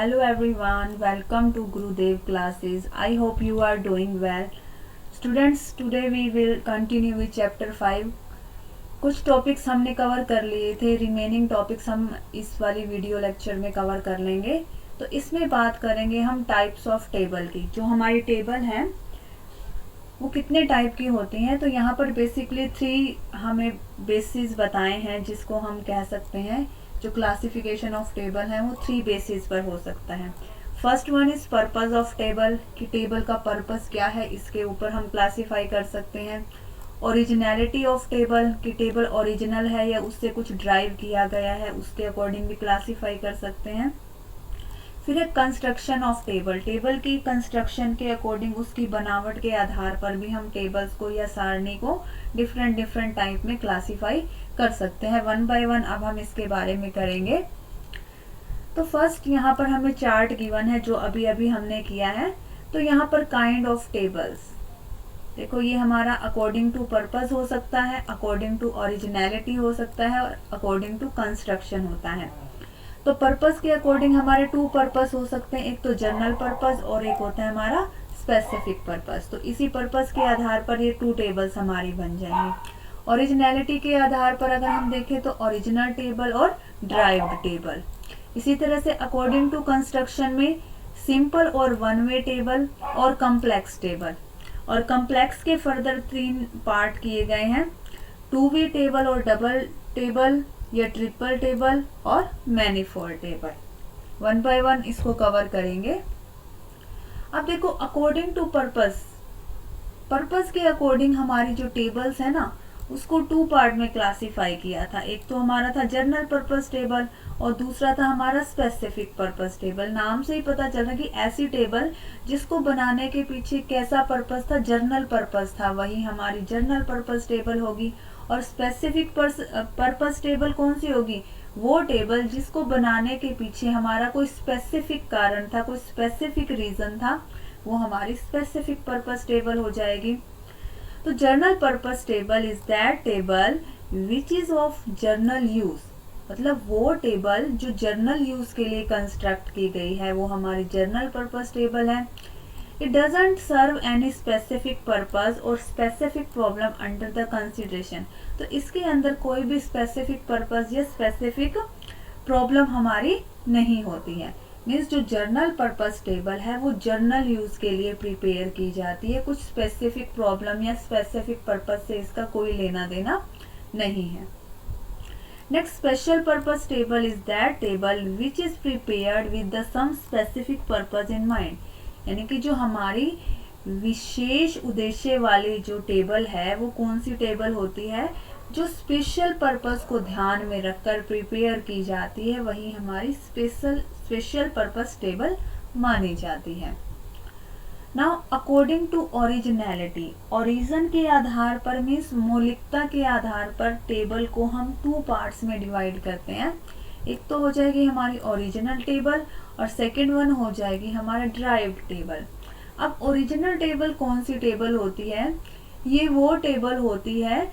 Hello everyone, welcome to Gurudev classes. I hope you are doing well. Students, today we will continue with chapter 5. कुछ topics हमने cover कर लिए थे, remaining topics हम इस वाली वीडियो लेक्चर में कवर कर लेंगे। तो इसमें बात करेंगे हम टाइप्स ऑफ टेबल की। जो हमारी टेबल हैं वो कितने टाइप की होती हैं। तो यहाँ पर बेसिकली 3 हमें बेसिस बताए हैं, जिसको हम कह सकते हैं जो क्लासिफिकेशन ऑफ टेबल है वो 3 बेसिस पर हो सकता है। First one is purpose of table, कि टेबल का पर्पस क्या है, इसके ऊपर हम क्लासीफाई कर सकते हैं। ओरिजिनलिटी ऑफ टेबल, कि टेबल ओरिजिनल है या उससे कुछ ड्राइव किया गया है, उसके अकॉर्डिंग भी क्लासीफाई कर सकते हैं। फिर है कंस्ट्रक्शन ऑफ टेबल, टेबल की कंस्ट्रक्शन के अकॉर्डिंग उसकी बनावट के आधार पर भी हम टेबल्स को या सारणी को डिफरेंट टाइप में क्लासीफाई कर सकते हैं। वन बाय वन अब हम इसके बारे में करेंगे। तो फर्स्ट यहाँ पर हमें चार्ट गिवन है जो अभी अभी हमने किया है। तो यहाँ पर काइंड ऑफ टेबल्स देखो, ये हमारा अकॉर्डिंग टू पर्पस हो सकता है, अकॉर्डिंग टू ओरिजिनलिटी हो सकता है और अकॉर्डिंग टू कंस्ट्रक्शन होता है। तो पर्पस के अकॉर्डिंग हमारे 2 पर्पस हो सकते हैं, एक तो जनरल पर्पस और एक होता है हमारा स्पेसिफिक पर्पस। तो इसी पर्पस के आधार पर ये 2 टेबल्स हमारी बन जाएंगी। ओरिजिनलिटी के आधार पर अगर हम देखें तो ओरिजिनल टेबल और ड्राइव्ड टेबल। इसी तरह से अकॉर्डिंग टू कंस्ट्रक्शन में सिंपल और वन वे टेबल और कॉम्प्लेक्स टेबल। और कॉम्प्लेक्स के फर्दर 3 पार्ट किए गए हैं, 2 वे टेबल और डबल टेबल या ट्रिपल टेबल और manifold table. One by one इसको कवर करेंगे। अब देखो, अकॉर्डिंग टू पर्पस, पर्पस के अकॉर्डिंग हमारी जो टेबल्स है ना उसको 2 पार्ट में क्लासिफाई किया था। एक तो हमारा था जनरल पर्पस टेबल और दूसरा था हमारा स्पेसिफिक पर्पस टेबल। नाम से ही पता चल रहा है कि ऐसी टेबल जिसको बनाने के पीछे कैसा पर्पस था, जनरल पर्पस था, वही हमारी जनरल पर्पस टेबल होगी। और स्पेसिफिक पर्पस टेबल कौन सी होगी, वो टेबल जिसको बनाने के पीछे हमारा कोई स्पेसिफिक कारण था, कोई स्पेसिफिक रीजन था, वो हमारी स्पेसिफिक पर्पस टेबल हो जाएगी। तो general purpose table is that table which is of general use, मतलब वो टेबल जो जनरल यूज के लिए कंस्ट्रक्ट की गई है वो हमारी जनरल पर्पस टेबल है। It doesn't serve any specific purpose और specific problem under the consideration. तो इसके अंदर कोई भी स्पेसिफिक पर्पस या स्पेसिफिक प्रॉब्लम हमारी नहीं होती है। मीन्स जो जर्नल पर्पस टेबल है वो जर्नल यूज के लिए प्रिपेयर की जाती है, कुछ स्पेसिफिक प्रॉब्लम या स्पेसिफिक पर्पस से इसका कोई लेना देना नहीं है। Next, special purpose table is that table which is prepared with the some specific purpose in mind, यानी कि जो हमारी विशेष उद्देश्य वाली जो टेबल है वो कौन सी टेबल होती है, जो स्पेशल पर्पस को ध्यान में रखकर प्रिपेयर की जाती है, वही हमारी स्पेशल पर्पस टेबल मानी जाती है। Now according to originality, origin के आधार पर मीन्स मौलिकता के आधार पर टेबल को हम 2 पार्ट्स में डिवाइड करते हैं। एक तो हो जाएगी हमारी ओरिजिनल टेबल और सेकेंड वन हो जाएगी हमारा ड्राइव्ड टेबल। अब ओरिजिनल टेबल कौन सी टेबल होती है, ये वो टेबल होती है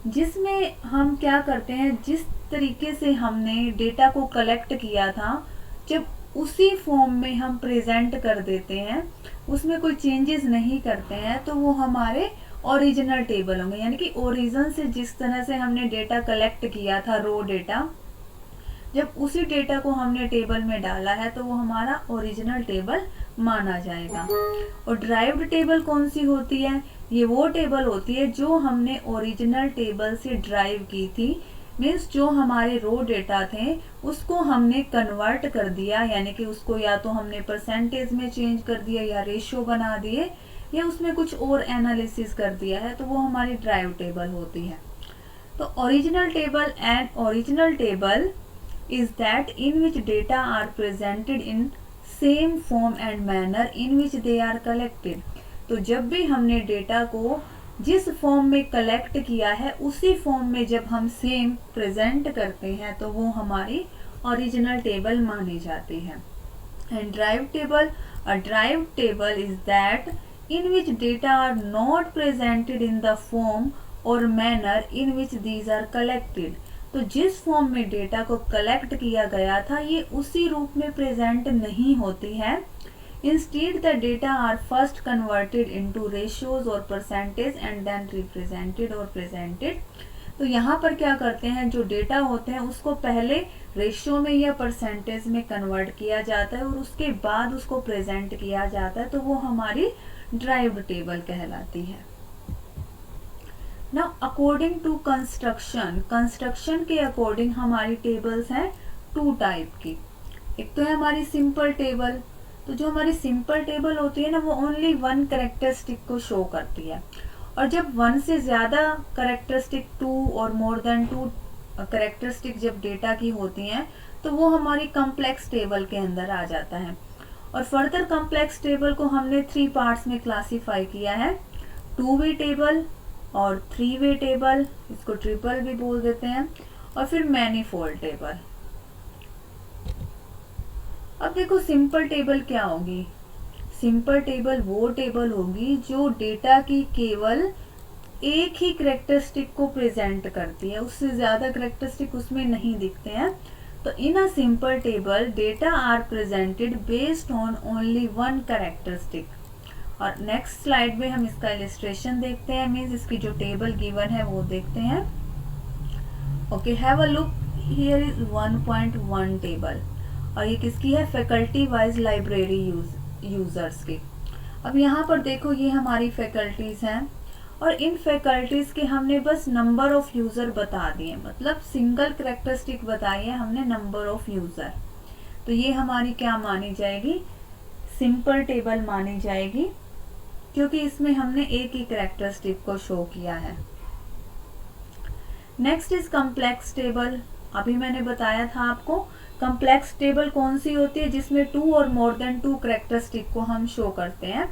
जिसमें हम क्या करते हैं, जिस तरीके से हमने डेटा को कलेक्ट किया था जब उसी फॉर्म में हम प्रेजेंट कर देते हैं, उसमें कोई चेंजेस नहीं करते हैं, तो वो हमारे ओरिजिनल टेबल होंगे। यानी कि ओरिजिन से जिस तरह से हमने डेटा कलेक्ट किया था, रो डेटा, जब उसी डेटा को हमने टेबल में डाला है तो वो हमारा ओरिजिनल टेबल माना जाएगा। और ड्राइव्ड टेबल कौन सी होती है, ये वो टेबल होती है जो हमने ओरिजिनल टेबल से ड्राइव की थी। मीन्स जो हमारे रो डेटा थे उसको हमने कन्वर्ट कर दिया, यानी कि उसको या तो हमने परसेंटेज में चेंज कर दिया या रेशियो बना दिए या उसमें कुछ और एनालिसिस कर दिया है, तो वो हमारी ड्राइव टेबल होती है। तो original table and original table is that in which data are presented in same form and manner in which they are collected। तो जब भी हमने डेटा को जिस फॉर्म में कलेक्ट किया है उसी फॉर्म में जब हम सेम प्रेजेंट करते हैं तो वो हमारी ओरिजिनल टेबल मानी जाती है। And drive table, a drive table is that in which data are not presented in the form or manner in which these are collected। तो जिस फॉर्म में डेटा को कलेक्ट किया गया था ये उसी रूप में प्रेजेंट नहीं होती है। Instead, the data are first converted into ratios or percentage and then represented or presented. तो यहाँ पर क्या करते हैं, जो डेटा होते हैं उसको पहले रेशियो में या परसेंटेज में कन्वर्ट किया जाता है और उसके बाद उसको प्रेजेंट किया जाता है, तो वो हमारी ड्राइव्ड टेबल कहलाती है। Now according to construction, construction के अकॉर्डिंग हमारी टेबल्स हैं टू टाइप की। एक तो है हमारी सिंपल टेबल, तो जो हमारी सिंपल टेबल होती है ना वो ओनली वन कैरेक्टरिस्टिक को शो करती है, और जब वन से ज्यादा कैरेक्टरिस्टिक, टू और मोर देन टू कैरेक्टरिस्टिक जब डेटा की होती हैं तो वो हमारी कॉम्प्लेक्स टेबल के अंदर आ जाता है। और फर्दर कॉम्प्लेक्स टेबल को हमने 3 पार्ट्स में क्लासीफाई किया है, 2 वे टेबल और 3 वे टेबल, इसको ट्रिपल भी बोल देते हैं, और फिर मैनीफोल्ड टेबल। अब देखो सिंपल टेबल क्या होगी, सिंपल टेबल वो टेबल होगी जो डेटा की केवल एक ही करेक्टरिस्टिक को प्रेजेंट करती है, उससे ज्यादा करेक्टरिस्टिक उसमें नहीं दिखते हैं। तो in a simple table data are presented based on only one characteristic. और नेक्स्ट स्लाइड में हम इसका इलिस्ट्रेशन देखते हैं, मीन्स इसकी जो टेबल गिवन है वो देखते हैं। Okay, have a look, here is 1.1 table, और ये किसकी है, फैकल्टी वाइज लाइब्रेरी यूजर्स की। अब यहाँ पर देखो ये हमारी फैकल्टीज हैं, और इन फैकल्टीज के हमने बस नंबर ऑफ यूजर बता दिए, मतलब सिंगल करेक्टरिस्टिक बताई है हमने, नंबर ऑफ यूजर। तो ये हमारी क्या मानी जाएगी, सिंपल टेबल मानी जाएगी, क्योंकि इसमें हमने एक ही करेक्टरिस्टिक को शो किया है। Next is complex table. अभी मैंने बताया था आपको कॉम्प्लेक्स टेबल कौन सी होती है, जिसमें 2 और मोर देन 2 करेक्टरिस्टिक को हम शो करते हैं।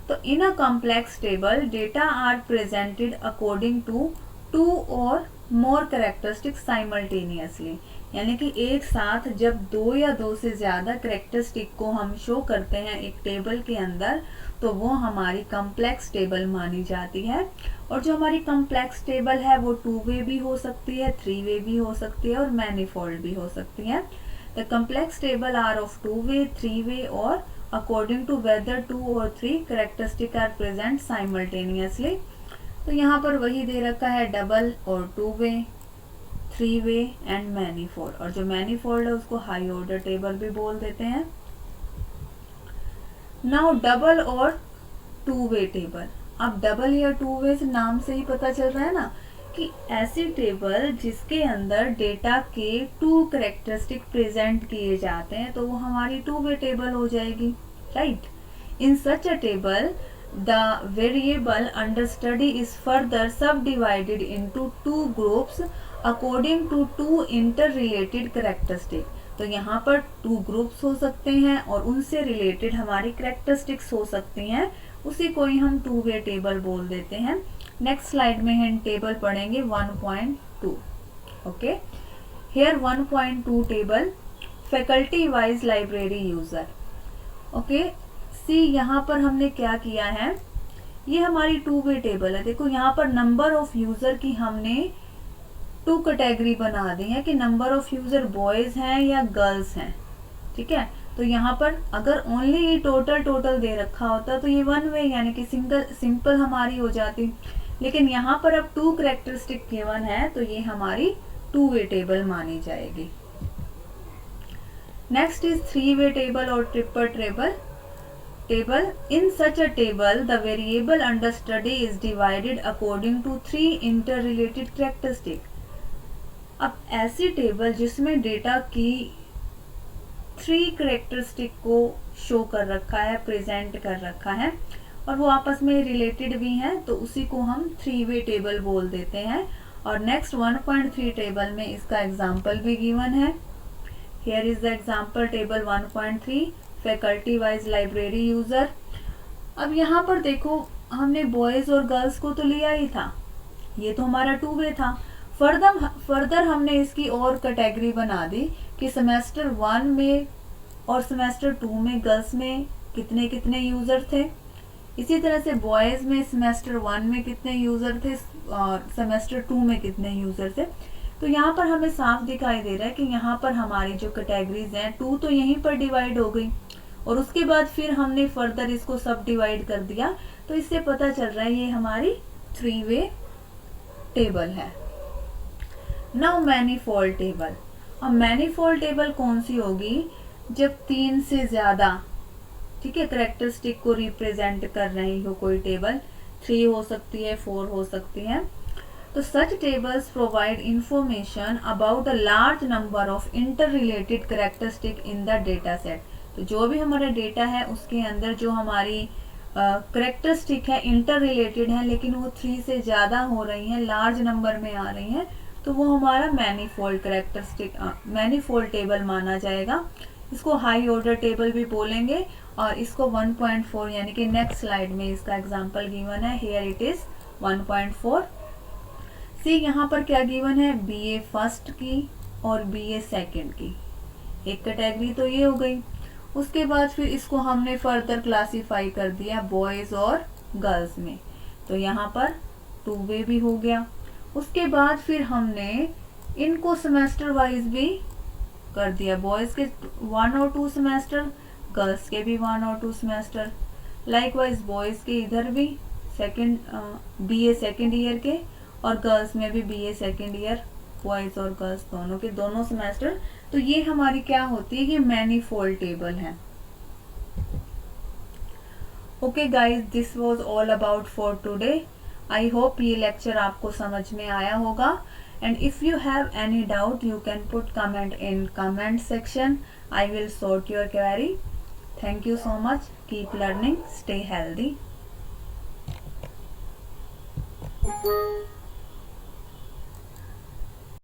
तो in a complex table data are presented according to 2 और मोर करेक्टरिस्टिक साइमल्टेनियसली, यानी कि एक साथ जब 2 या 2 से ज्यादा करेक्टरिस्टिक को हम शो करते हैं एक टेबल के अंदर, तो वो हमारी कॉम्प्लेक्स टेबल मानी जाती है। और जो हमारी कॉम्प्लेक्स टेबल है वो 2 वे भी हो सकती है, 3 वे भी हो सकती है और मैनीफोल्ड भी हो सकती है। The complex table are of 2 way, 3 way or according to whether 2 or 3 characteristic are present simultaneously। तो यहाँ पर वही दे रखा है, डबल और 2 वे, 3 वे एंड मैनीफोल्ड, और जो मैनीफोल्ड है उसको हाई ऑर्डर टेबल भी बोल देते हैं। नाउ डबल और 2 वे टेबल। अब डबल या 2 वे से नाम से ही पता चल रहा है ना कि ऐसी टेबल जिसके अंदर डेटा के 2 करेक्टरिस्टिक प्रेजेंट किए जाते हैं, तो वो हमारी 2 वे टेबल हो जाएगी, right. In such a table the variable under study is further subdivided into 2 groups according to 2 inter related characteristic. तो यहाँ पर 2 ग्रुप्स हो सकते हैं और उनसे रिलेटेड हमारी करेक्टरिस्टिक्स हो सकती हैं, उसी को ही हम 2 वे टेबल बोल देते हैं। नेक्स्ट स्लाइड में हम टेबल पढ़ेंगे 1.2। Okay, here 1.2 table faculty wise library user. Okay, see यहाँ पर हमने क्या किया है, ये हमारी 2 वे टेबल है। देखो यहाँ पर नंबर ऑफ यूजर की हमने 2 कैटेगरी बना दी है कि नंबर ऑफ यूजर बॉयज हैं या गर्ल्स हैं, ठीक है। तो यहाँ पर अगर ओनली टोटल दे रखा होता तो ये 1 वे यानी कि सिंपल हमारी हो जाती, लेकिन यहाँ पर अब 2 करेक्टरिस्टिक गिवन है तो ये हमारी 2 वे टेबल मानी जाएगी। नेक्स्ट इज 3 वे टेबल और triple table. In such a table the variable under study is divided according to 3 inter related characteristic. अब ऐसी टेबल जिसमें डेटा की 3 करेक्टरिस्टिक को शो कर रखा है, प्रेजेंट कर रखा है, और वो आपस में रिलेटेड भी हैं, तो उसी को हम 3 वे टेबल बोल देते हैं। और नेक्स्ट 1.3 टेबल में इसका एग्जाम्पल भी गिवन है। Here is the example table 1.3 faculty wise library user. अब यहाँ पर देखो हमने बॉयज और गर्ल्स को तो लिया ही था, ये तो हमारा 2 वे था। फर्दर हमने इसकी और कैटेगरी बना दी कि सेमेस्टर 1 में और सेमेस्टर 2 में गर्ल्स में कितने कितने यूजर थे, इसी तरह से बॉयज में सेमेस्टर 1 में कितने यूजर थे और सेमेस्टर 2 में कितने यूजर थे। तो यहाँ पर हमें साफ दिखाई दे रहा है कि यहाँ पर हमारी जो कैटेगरीज हैं 2 तो यहीं पर डिवाइड हो गई और उसके बाद फिर हमने फर्दर इसको सब डिवाइड कर दिया। तो इससे पता चल रहा है ये हमारी 3 वे टेबल है। Now manifold table. अब मैनीफोल्ड टेबल कौन सी होगी? जब 3 से ज्यादा, ठीक है, करेक्टरिस्टिक को रिप्रेजेंट कर रही हो कोई टेबल, 3 हो सकती है, 4 हो सकती है। तो such tables provide information about the large number of inter related characteristic in the data set. तो जो भी हमारा डेटा है उसके अंदर जो हमारी करेक्टरिस्टिक है इंटर रिलेटेड है, लेकिन वो 3 से ज्यादा हो रही हैं, लार्ज नंबर में आ रही हैं, तो वो हमारा मैनीफोल्ड करेक्टरिस्टिक मैनीफोल्ड टेबल माना जाएगा। इसको हाई ऑर्डर टेबल भी बोलेंगे। और इसको 1.4 यानी कि नेक्स्ट स्लाइड में इसका एग्जांपल गिवन है, हियर इट इज 1.4। सी यहाँ पर क्या गिवन है? बीए फर्स्ट की और बीए सेकंड की, एक कैटेगरी तो ये हो गई। उसके बाद फिर इसको हमने फर्दर क्लासिफाई कर दिया बॉयज और गर्ल्स में, तो यहाँ पर 2 वे भी हो गया। उसके बाद फिर हमने इनको सेमेस्टर वाइज भी कर दिया, बॉयज के 1 और 2 सेमेस्टर, गर्ल्स के भी 1 और 2 सेमेस्टर। लाइकवाइज बॉयज के इधर भी बीए सेकेंड ईयर के और गर्ल्स में भी बीए सेकेंड ईयर, बॉयज और गर्ल्स दोनों के दोनों सेमेस्टर। तो ये हमारी क्या होती है? ये मैनीफोल्ड टेबल है। Okay guys, this was all about for today. I hope ये लेक्चर आपको समझ में आया होगा। And if you have any doubt, you can put comment in comment section. I will sort your query. Thank you so much. Keep learning. Stay healthy.